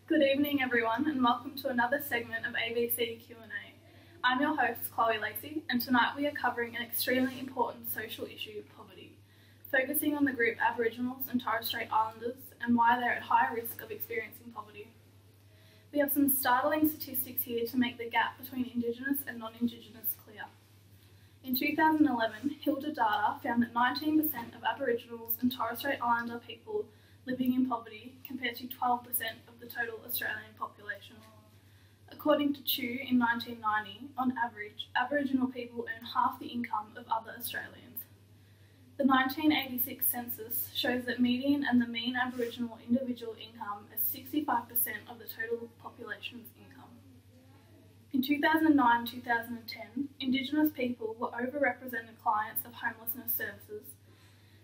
Good evening everyone and welcome to another segment of ABC Q&A. I'm your host Chloe Lacey and tonight we are covering an extremely important social issue, poverty, focusing on the group Aboriginals and Torres Strait Islanders and why they're at high risk of experiencing poverty. We have some startling statistics here to make the gap between Indigenous and non-Indigenous clear. In 2011, Hilda data found that 19% of Aboriginals and Torres Strait Islander people living in poverty compared to 12% of the total Australian population. According to Chu in 1990, on average, Aboriginal people earn half the income of other Australians. The 1986 census shows that median and the mean Aboriginal individual income is 65% of the total population's income. In 2009-2010, Indigenous people were overrepresented clients of homelessness services,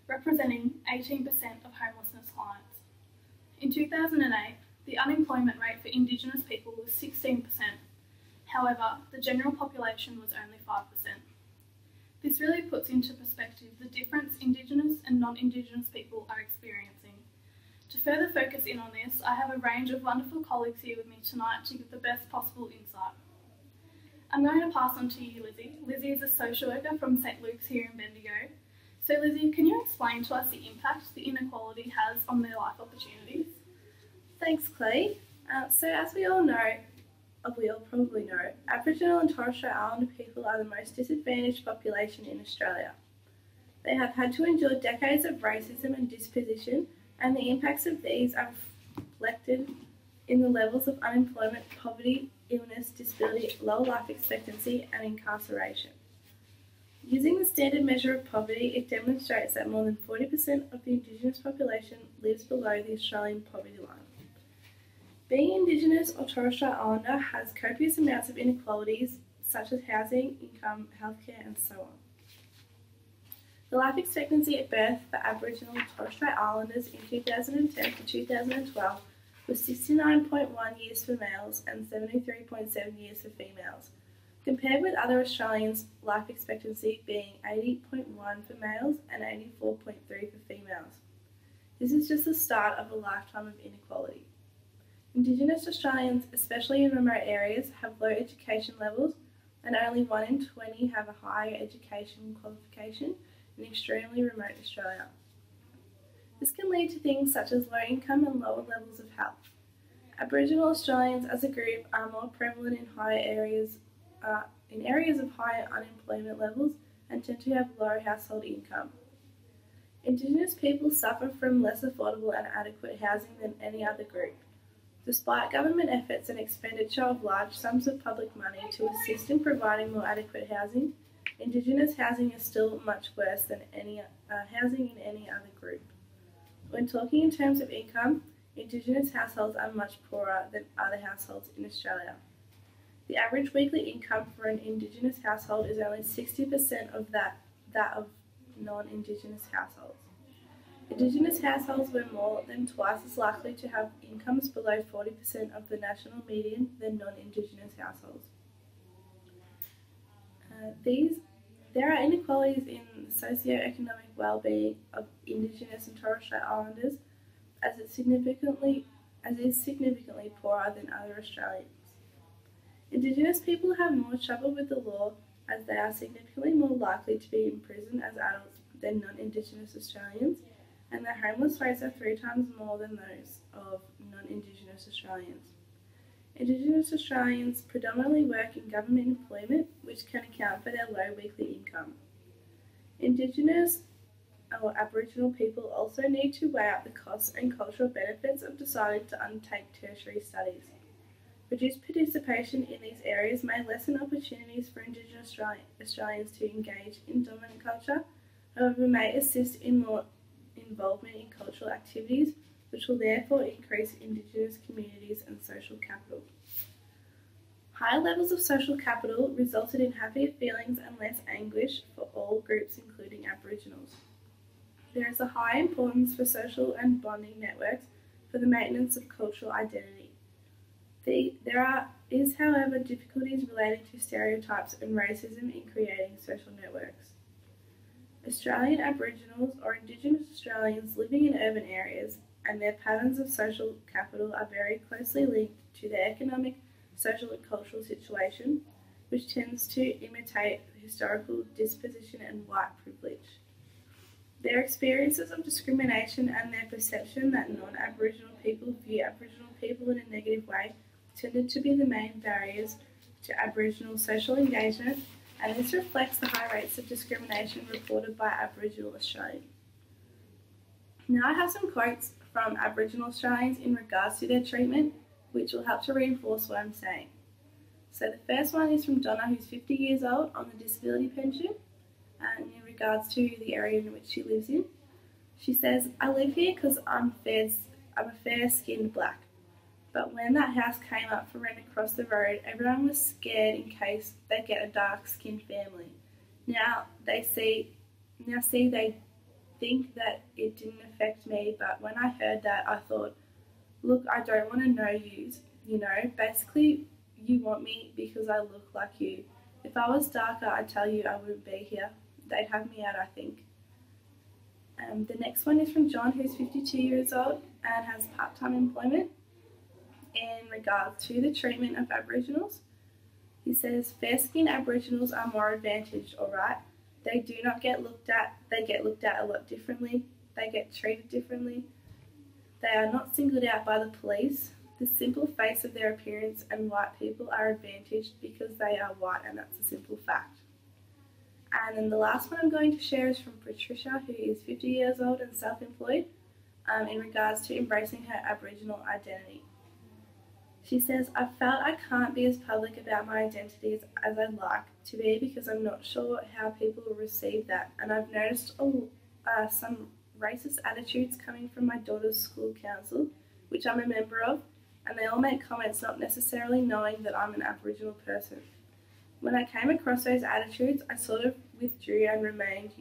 representing 18% of homelessness clients. In 2008, the unemployment rate for Indigenous people was 16%. However, the general population was only 5%. This really puts into perspective the difference Indigenous and non-Indigenous people are experiencing. To further focus in on this, I have a range of wonderful colleagues here with me tonight to give the best possible insight. I'm going to pass on to you, Lizzie. Lizzie is a social worker from St Luke's here in Bendigo. So Lizzie, can you explain to us the impact the inequality has on their life opportunities? Thanks, Chloe. So as we all probably know, Aboriginal and Torres Strait Islander people are the most disadvantaged population in Australia. They have had to endure decades of racism and dispossession, and the impacts of these are reflected in the levels of unemployment, poverty, illness, disability, low life expectancy, and incarceration. Using the standard measure of poverty, it demonstrates that more than 40% of the Indigenous population lives below the Australian poverty line. Being Indigenous or Torres Strait Islander has copious amounts of inequalities such as housing, income, healthcare, and so on. The life expectancy at birth for Aboriginal and Torres Strait Islanders in 2010 to 2012 was 69.1 years for males and 73.7 years for females, compared with other Australians' life expectancy being 80.1 for males and 84.3 for females. This is just the start of a lifetime of inequality. Indigenous Australians, especially in remote areas, have low education levels, and only 1 in 20 have a higher education qualification in extremely remote Australia. This can lead to things such as low income and lower levels of health. Aboriginal Australians as a group are more prevalent in areas of higher unemployment levels and tend to have low household income. Indigenous people suffer from less affordable and adequate housing than any other group. Despite government efforts and expenditure of large sums of public money to assist in providing more adequate housing, Indigenous housing is still much worse than any housing in any other group. When talking in terms of income, Indigenous households are much poorer than other households in Australia. The average weekly income for an Indigenous household is only 60% of that of non-Indigenous households. Indigenous households were more than twice as likely to have incomes below 40% of the national median than non-Indigenous households. There are inequalities in socio-economic well-being of Indigenous and Torres Strait Islanders as is significantly poorer than other Australians. Indigenous people have more trouble with the law as they are significantly more likely to be in prison as adults than non-Indigenous Australians, and their homeless rates are 3 times more than those of non-Indigenous Australians. Indigenous Australians predominantly work in government employment, which can account for their low weekly income. Indigenous or Aboriginal people also need to weigh up the costs and cultural benefits of deciding to undertake tertiary studies. Reduced participation in these areas may lessen opportunities for Indigenous Australians to engage in dominant culture, however may assist in more involvement in cultural activities, which will therefore increase Indigenous communities and social capital. Higher levels of social capital resulted in happier feelings and less anguish for all groups including Aboriginals. There is a high importance for social and bonding networks for the maintenance of cultural identity. There is, however, difficulties relating to stereotypes and racism in creating social networks. Australian Aboriginals or Indigenous Australians living in urban areas and their patterns of social capital are very closely linked to their economic, social and cultural situation, which tends to imitate historical disposition and white privilege. Their experiences of discrimination and their perception that non-Aboriginal people view Aboriginal people in a negative way tended to be the main barriers to Aboriginal social engagement, and this reflects the high rates of discrimination reported by Aboriginal Australians. Now I have some quotes from Aboriginal Australians in regards to their treatment, which will help to reinforce what I'm saying. So the first one is from Donna, who's 50 years old, on the disability pension, and in regards to the area in which she lives in. She says, "I live here because I'm a fair-skinned black. But when that house came up for rent across the road, everyone was scared in case they get a dark-skinned family. Now they think that it didn't affect me, but when I heard that, I thought, look, I don't want to know yous, basically you want me because I look like you. If I was darker, I'd tell you I wouldn't be here. They'd have me out, I think." The next one is from John, who's 52 years old and has part-time employment. In regards to the treatment of Aboriginals, he says, "Fair-skinned Aboriginals are more advantaged, alright? They do not get looked at, they get looked at a lot differently, they get treated differently. They are not singled out by the police. The simple face of their appearance and white people are advantaged because they are white, and that's a simple fact." And then the last one I'm going to share is from Patricia, who is 50 years old and self-employed, in regards to embracing her Aboriginal identity. She says, "I felt I can't be as public about my identity as I'd like to be because I'm not sure how people will receive that, and I've noticed some racist attitudes coming from my daughter's school council, which I'm a member of, and they all make comments not necessarily knowing that I'm an Aboriginal person. When I came across those attitudes, I sort of withdrew and remained,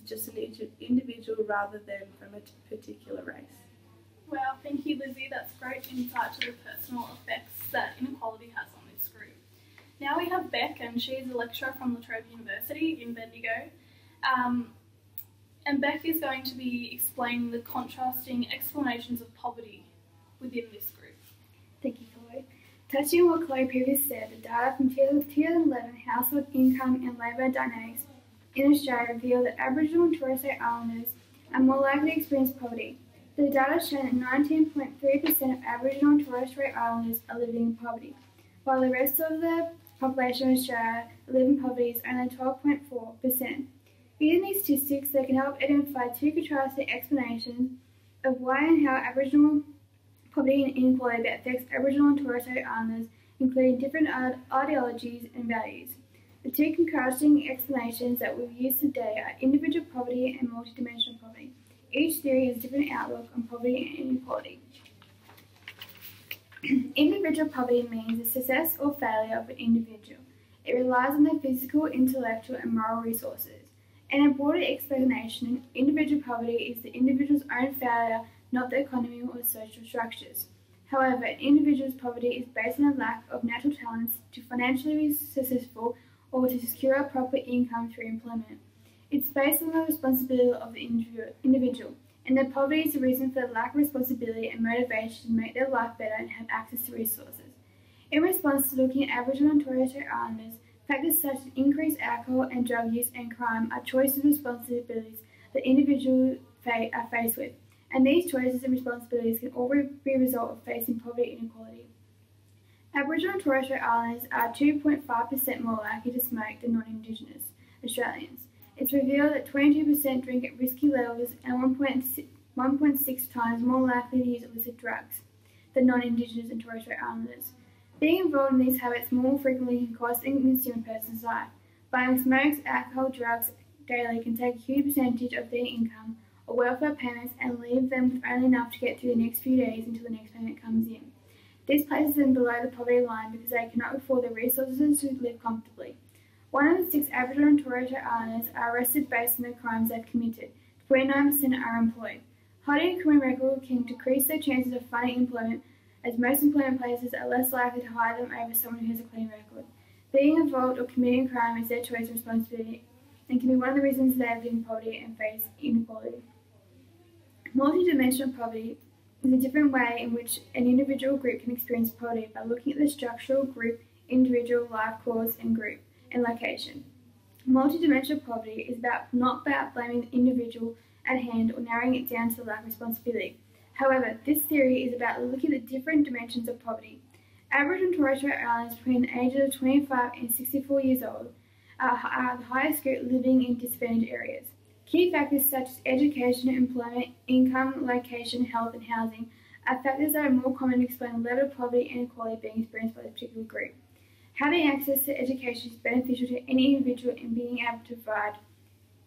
just an individual rather than from a particular race." Wow, thank you, Lizzie. That's great insight to the personal effects that inequality has on this group. Now we have Beck, and she's a lecturer from Latrobe University in Bendigo. And Beck is going to be explaining the contrasting explanations of poverty within this group. Thank you, Chloe. Touching on what Chloe previously said, the data from 2011 household income and labour dynamics in Australia reveal that Aboriginal and Torres Strait Islanders are more likely to experience poverty. The data show that 19.3% of Aboriginal and Torres Strait Islanders are living in poverty, while the rest of the population of Australia live in poverty is only 12.4%. Using these statistics, they can help identify two contrasting explanations of why and how Aboriginal poverty and inequality affects Aboriginal and Torres Strait Islanders, including different ideologies and values. The two contrasting explanations that we've used today are individual poverty and multidimensional poverty. Each theory has a different outlook on poverty and inequality. Individual poverty means the success or failure of an individual. It relies on their physical, intellectual, and moral resources. In a broader explanation, individual poverty is the individual's own failure, not the economy or social structures. However, an individual's poverty is based on a lack of natural talents to financially be successful or to secure a proper income through employment. It's based on the responsibility of the individual, and their poverty is the reason for the lack of responsibility and motivation to make their life better and have access to resources. In response to looking at Aboriginal and Torres Strait Islanders, factors such as increased alcohol and drug use and crime are choices and responsibilities that individuals are faced with, and these choices and responsibilities can all be a result of facing poverty and inequality. Aboriginal and Torres Strait Islanders are 2.5% more likely to smoke than non-Indigenous Australians. It's revealed that 22% drink at risky levels and 1.6 times more likely to use illicit drugs than non-Indigenous and Torres Strait Islanders. Being involved in these habits more frequently can cost and consume a person's life. Buying smokes, alcohol, drugs daily can take a huge percentage of their income or welfare payments and leave them with only enough to get through the next few days until the next payment comes in. This places them below the poverty line because they cannot afford the resources to live comfortably. 1 of the 6 Aboriginal and Torres Strait Islanders are arrested based on the crimes they've committed. 29% are employed. Hiding a criminal record can decrease their chances of finding employment, as most employment places are less likely to hire them over someone who has a clean record. Being involved or committing a crime is their choice and responsibility, and can be one of the reasons they live in poverty and face inequality. Multidimensional poverty is a different way in which an individual group can experience poverty by looking at the structural, group, individual, life cause, and group, and location. Multidimensional poverty is not about blaming the individual at hand or narrowing it down to the lack of responsibility. However, this theory is about looking at the different dimensions of poverty. Aboriginal and Torres Strait Islanders between the ages of 25 and 64 years old are the highest group living in disadvantaged areas. Key factors such as education, employment, income, location, health, and housing are factors that are more common to explain the level of poverty and inequality being experienced by this particular group. Having access to education is beneficial to any individual in being able to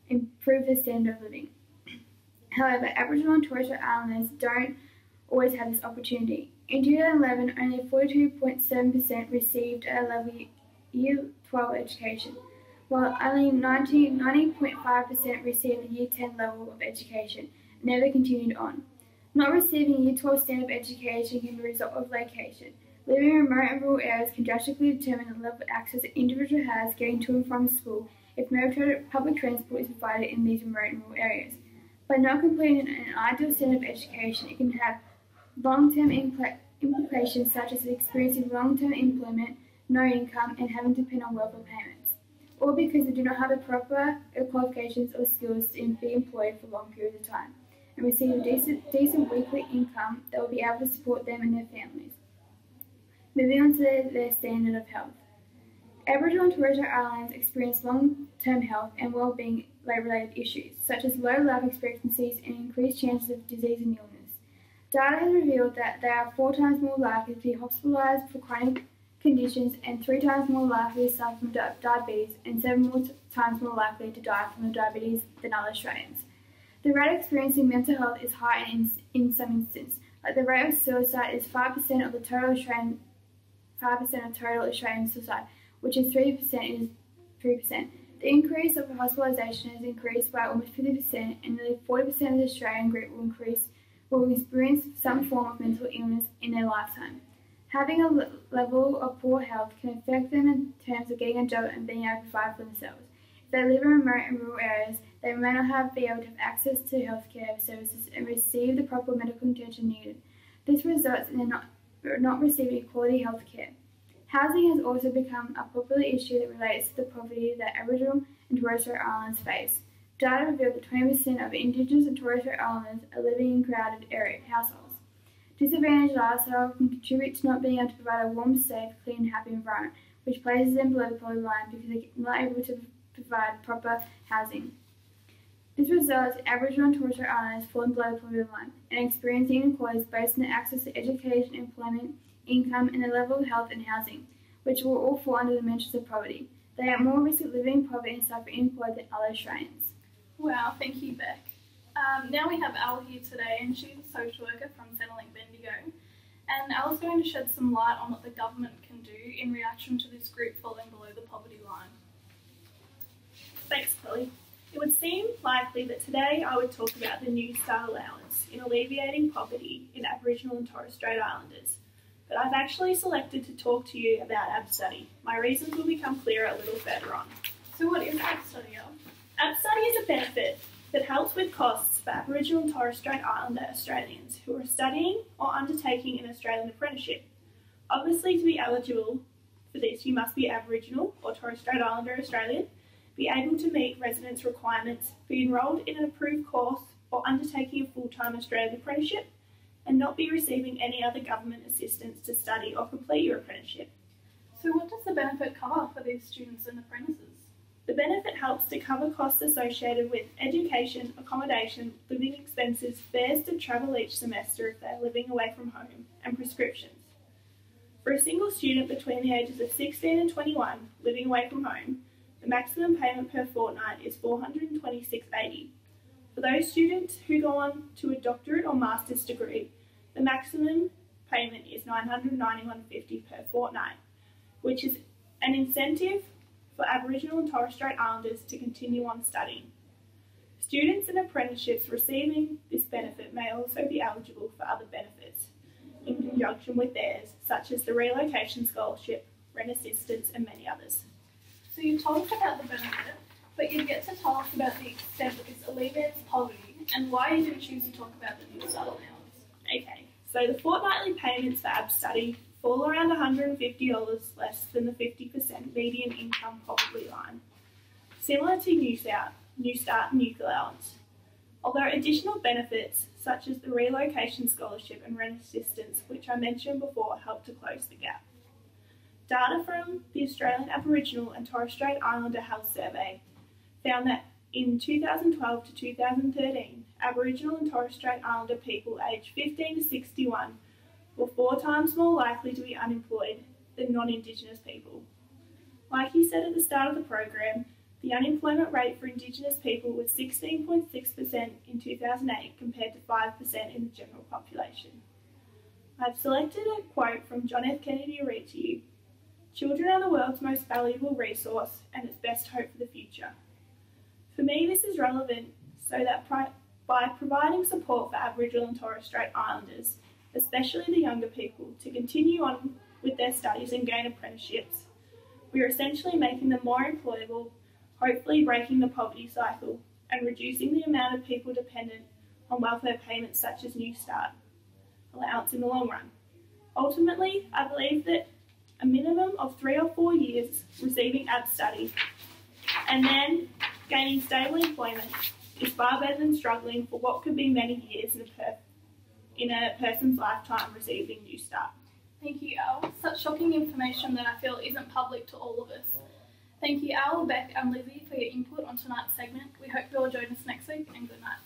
improve their standard of living. However, Aboriginal and Torres Strait Islanders don't always have this opportunity. In 2011, only 42.7% received a level Year 12 education, while only 90.5% received a Year 10 level of education and never continued on. Not receiving Year 12 standard of education can be a result of location. Living in remote and rural areas can drastically determine the level of access an individual has getting to and from school if no public transport is provided in these remote and rural areas. By not completing an ideal standard of education, it can have long-term implications such as experiencing long-term employment, no income, and having to depend on welfare payments, all because they do not have the proper qualifications or skills to be employed for long periods of time and receive a decent weekly income that will be able to support them and their families. Moving on to their standard of health. Aboriginal and Torres Strait Islanders experience long-term health and well-being related issues, such as low life expectancies and increased chances of disease and illness. Data has revealed that they are 4 times more likely to be hospitalised for chronic conditions and 3 times more likely to suffer from diabetes and 7 times more likely to die from diabetes than other Australians. The rate of experiencing mental health is high in some instances, like the rate of suicide is 5% of the total Australian 5% of total Australian suicide, which is 3%. The increase of hospitalisation has increased by almost 50%, and nearly 40% of the Australian group will experience some form of mental illness in their lifetime. Having a level of poor health can affect them in terms of getting a job and being able to provide for themselves. If they live in remote and rural areas, they may not be able to have access to healthcare services and receive the proper medical attention needed. This results in them not receiving quality healthcare. Housing has also become a popular issue that relates to the poverty that Aboriginal and Torres Strait Islanders face. Data revealed that 20% of Indigenous and Torres Strait Islanders are living in crowded households. Disadvantaged lifestyle can contribute to not being able to provide a warm, safe, clean and happy environment, which places them below the poverty line because they are not able to provide proper housing. This results in Aboriginal and Torres Strait Islanders falling below the poverty line and experiencing inequalities based on their access to education, employment, income, and their level of health and housing, which will all fall under the dimensions of poverty. They are more risk of living in poverty and suffering inequality than other Australians. Wow, thank you, Beck. Now we have Elle here today, and she's a social worker from Centrelink Bendigo. And Elle's going to shed some light on what the government can do in reaction to this group falling below the poverty line. Thanks, Chloe. It would seem likely that today I would talk about the New Start allowance in alleviating poverty in Aboriginal and Torres Strait Islanders. But I've actually selected to talk to you about ABStudy. My reasons will become clearer a little further on. So what is ABStudy, Elle? ABStudy is a benefit that helps with costs for Aboriginal and Torres Strait Islander Australians who are studying or undertaking an Australian apprenticeship. Obviously, to be eligible for this, you must be Aboriginal or Torres Strait Islander Australian, be able to meet residence requirements, be enrolled in an approved course or undertaking a full-time Australian apprenticeship, and not be receiving any other government assistance to study or complete your apprenticeship. So what does the benefit cover for these students and apprentices? The benefit helps to cover costs associated with education, accommodation, living expenses, fares to travel each semester if they are living away from home, and prescriptions. For a single student between the ages of 16 and 21 living away from home, the maximum payment per fortnight is $426.80. For those students who go on to a doctorate or master's degree, the maximum payment is $991.50 per fortnight, which is an incentive for Aboriginal and Torres Strait Islanders to continue on studying. Students and apprenticeships receiving this benefit may also be eligible for other benefits in conjunction with theirs, such as the relocation scholarship, rent assistance, and many others. So you told us about the benefit, but you've yet to tell us about the extent that this alleviates poverty and why you didn't choose to talk about the New Start allowance. Okay, So the fortnightly payments for AB study fall around $150 less than the 50% median income poverty line, similar to New Start and Youth Allowance. Although additional benefits such as the relocation scholarship and rent assistance, which I mentioned before, help to close the gap. Data from the Australian Aboriginal and Torres Strait Islander Health Survey found that in 2012 to 2013, Aboriginal and Torres Strait Islander people aged 15 to 61 were 4 times more likely to be unemployed than non-Indigenous people. Like you said at the start of the program, the unemployment rate for Indigenous people was 16.6% in 2008 compared to 5% in the general population. I've selected a quote from John F. Kennedy to read to you. "Children are the world's most valuable resource and its best hope for the future." For me, this is relevant so that by providing support for Aboriginal and Torres Strait Islanders, especially the younger people, to continue on with their studies and gain apprenticeships, we are essentially making them more employable, hopefully breaking the poverty cycle and reducing the amount of people dependent on welfare payments such as New Start allowance in the long run. Ultimately, I believe that a minimum of 3 or 4 years receiving AB study and then gaining stable employment is far better than struggling for what could be many years in a person's lifetime receiving New Start. Thank you, Al. Such shocking information that I feel isn't public to all of us. Thank you, Al, Beck and Lizzie, for your input on tonight's segment. We hope you'll join us next week, and good night.